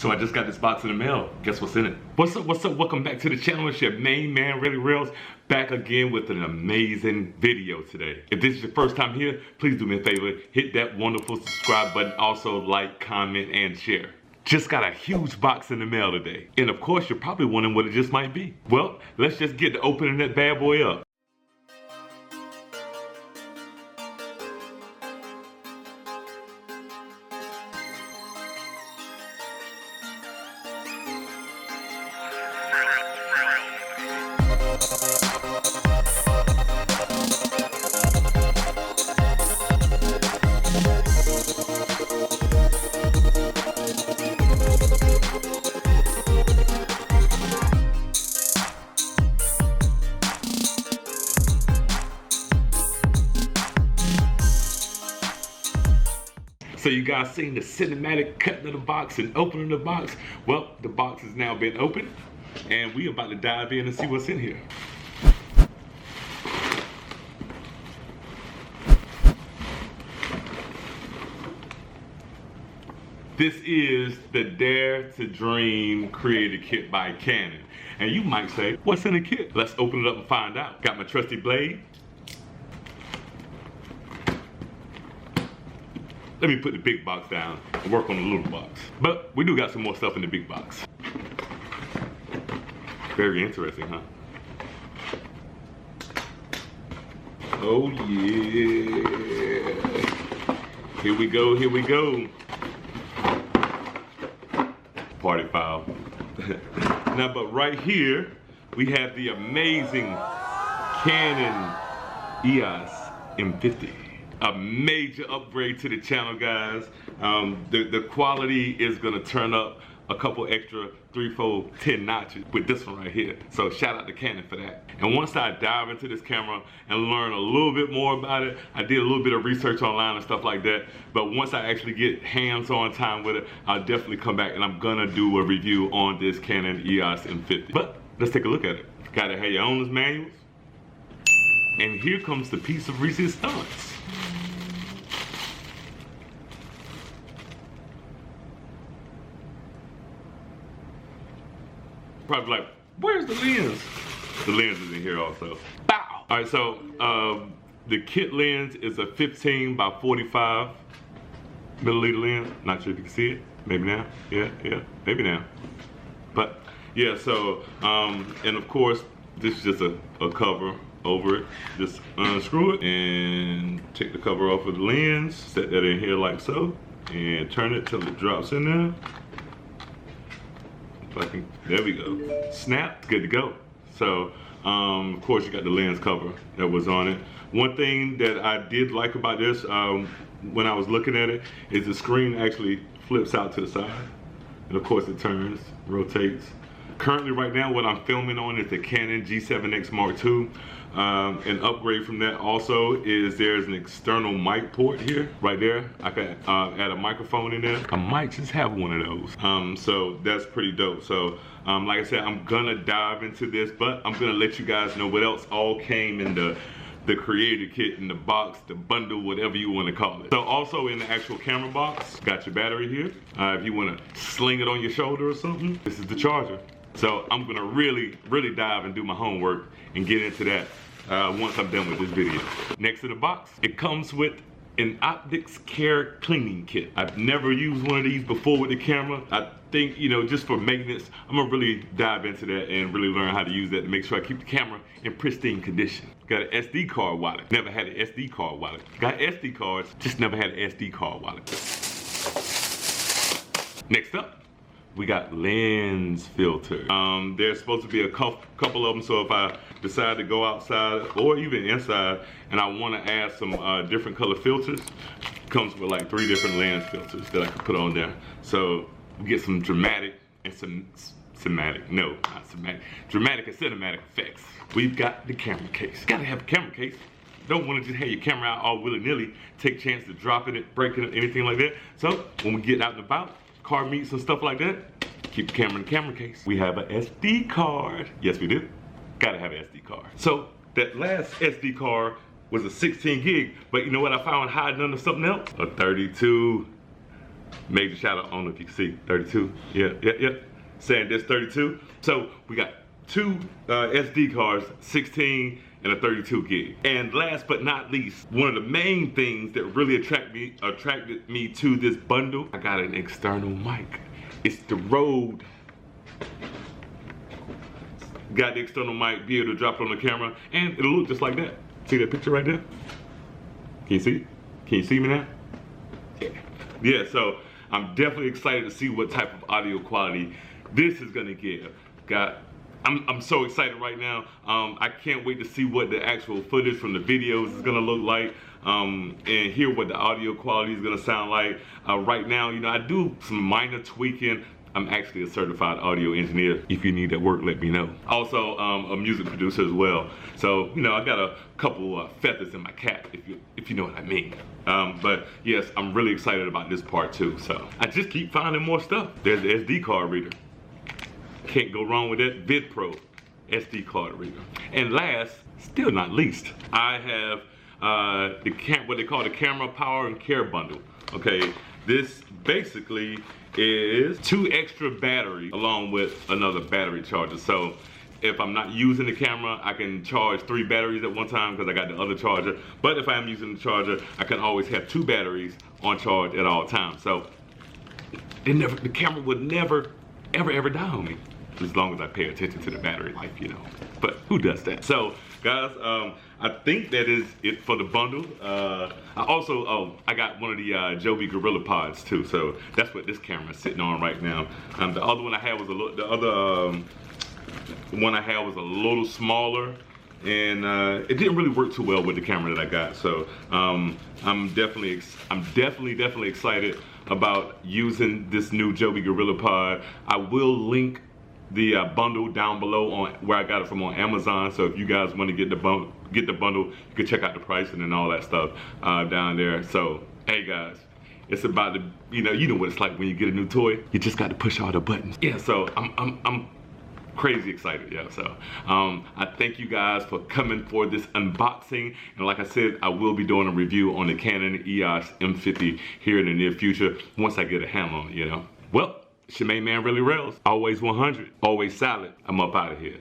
So I just got this box in the mail. Guess what's in it? What's up, what's up? Welcome back to the channel. It's your main man, Really Reels, back again with an amazing video today. If this is your first time here, please do me a favor. Hit that wonderful subscribe button. Also like, comment, and share. Just got a huge box in the mail today. And of course, you're probably wondering what it just might be. Well, let's just get to opening that bad boy up. So you guys seen the cinematic cutting of the box and opening the box? Well, the box has now been opened and we about to dive in and see what's in here. This is the Dare to Dream Creator Kit by Canon. And you might say, what's in the kit? Let's open it up and find out. Got my trusty blade. Let me put the big box down and work on the little box. But we do got some more stuff in the big box. Very interesting, huh? Oh yeah. Here we go, here we go. Party foul. Now, but right here, we have the amazing Canon EOS M50. A major upgrade to the channel, guys. The quality is gonna turn up a couple extra 3, 4, 10 notches with this one right here. So shout out to Canon for that. And once I dive into this camera and learn a little bit more about it, I did a little bit of research online and stuff like that. But once I actually get hands-on time with it, I'll definitely come back and I'm gonna do a review on this Canon EOS M50. But let's take a look at it. Gotta have your owner's manuals. And here comes the piece of resistance. Probably like, where's the lens? The lens is in here also. Bow! All right, so the kit lens is a 15 by 45 milliliter lens. Not sure if you can see it. Maybe now. Yeah, maybe now. But yeah, so and of course, this is just a cover over it. Just unscrew it and take the cover off of the lens. Set that in here like so, and turn it till it drops in there. There we go. Snap, good to go. So, of course, you got the lens cover that was on it. One thing that I did like about this, when I was looking at it, is the screen actually flips out to the side. And of course, it turns, rotates. Currently, right now, what I'm filming on is the Canon G7X Mark II. An upgrade from that also is there's an external mic port here, right there. I can add a microphone in there. I might just have one of those. So that's pretty dope. So like I said, I'm gonna dive into this, but I'm gonna let you guys know what else all came in the creator kit, in the box, the bundle, whatever you want to call it. So also in the actual camera box, got your battery here. If you want to sling it on your shoulder or something, this is the charger. So I'm gonna really dive and do my homework and get into that once I'm done with this video. Next to the box, it comes with an optics care cleaning kit. I've never used one of these before with the camera. I think, you know, just for maintenance, I'm gonna really dive into that and really learn how to use that to make sure I keep the camera in pristine condition. Got an SD card wallet. Never had an SD card wallet. Got SD cards, just never had an SD card wallet. Next up, we got lens filter. There's supposed to be a couple of them, so if I decide to go outside or even inside and I want to add some different color filters, comes with like 3 different lens filters that I can put on there. So we get some dramatic and some dramatic and cinematic effects. We've got the camera case. Gotta have a camera case. Don't want to just have your camera out all willy-nilly, take a chance to dropping it, breaking it, anything like that. So when we get out and about, car meets and stuff like that, keep the camera in the camera case. We have a SD card. Yes, we do. Gotta have an SD card. So that last SD card was a 16 gig, but you know what I found hiding under something else? A 32. Major shout out, I don't know if you can see, 32. Yeah. Saying this 32. So we got two SD cards, 16 and a 32 gig. And last but not least, one of the main things that really attracted me to this bundle, I got an external mic. It's the Rode. Got the external mic, be able to drop it on the camera, and it'll look just like that. See that picture right there? Can you see? Can you see me now? Yeah, so I'm definitely excited to see what type of audio quality this is gonna give. I'm so excited right now. I can't wait to see what the actual footage from the videos is gonna look like, and hear what the audio quality is gonna sound like. Right now, you know, I do some minor tweaking. I'm actually a certified audio engineer. If you need that work, let me know. Also, a music producer as well. So, you know, I got a couple feathers in my cap, if you know what I mean. But yes, I'm really excited about this part too. So I just keep finding more stuff. There's the SD card reader. Can't go wrong with that VidPro SD card reader. And last, still not least, I have what they call the Camera Power and Care Bundle. Okay, this basically is 2 extra batteries along with another battery charger. So if I'm not using the camera, I can charge 3 batteries at one time because I got the other charger. But if I am using the charger, I can always have 2 batteries on charge at all times. So the camera would never, ever die on me, as long as I pay attention to the battery life, you know. But who does that? So guys, I think that is it for the bundle. I got one of the Joby Gorilla Pods too, so that's what this camera is sitting on right now. The other one I had was a little smaller, and it didn't really work too well with the camera that I got. So I'm definitely excited about using this new Joby Gorilla Pod. I will link the bundle down below on where I got it from on Amazon. So if you guys want to get the bundle, you can check out the pricing and all that stuff down there. So hey guys, it's about to, you know what it's like when you get a new toy. You just got to push all the buttons. Yeah, so I'm crazy excited. Yeah, so I thank you guys for coming for this unboxing, and like I said, I will be doing a review on the Canon EOS M50 here in the near future once I get a handle on it, you know. Well, it's your main man, Really Rails. Always 100, always solid. I'm up out of here.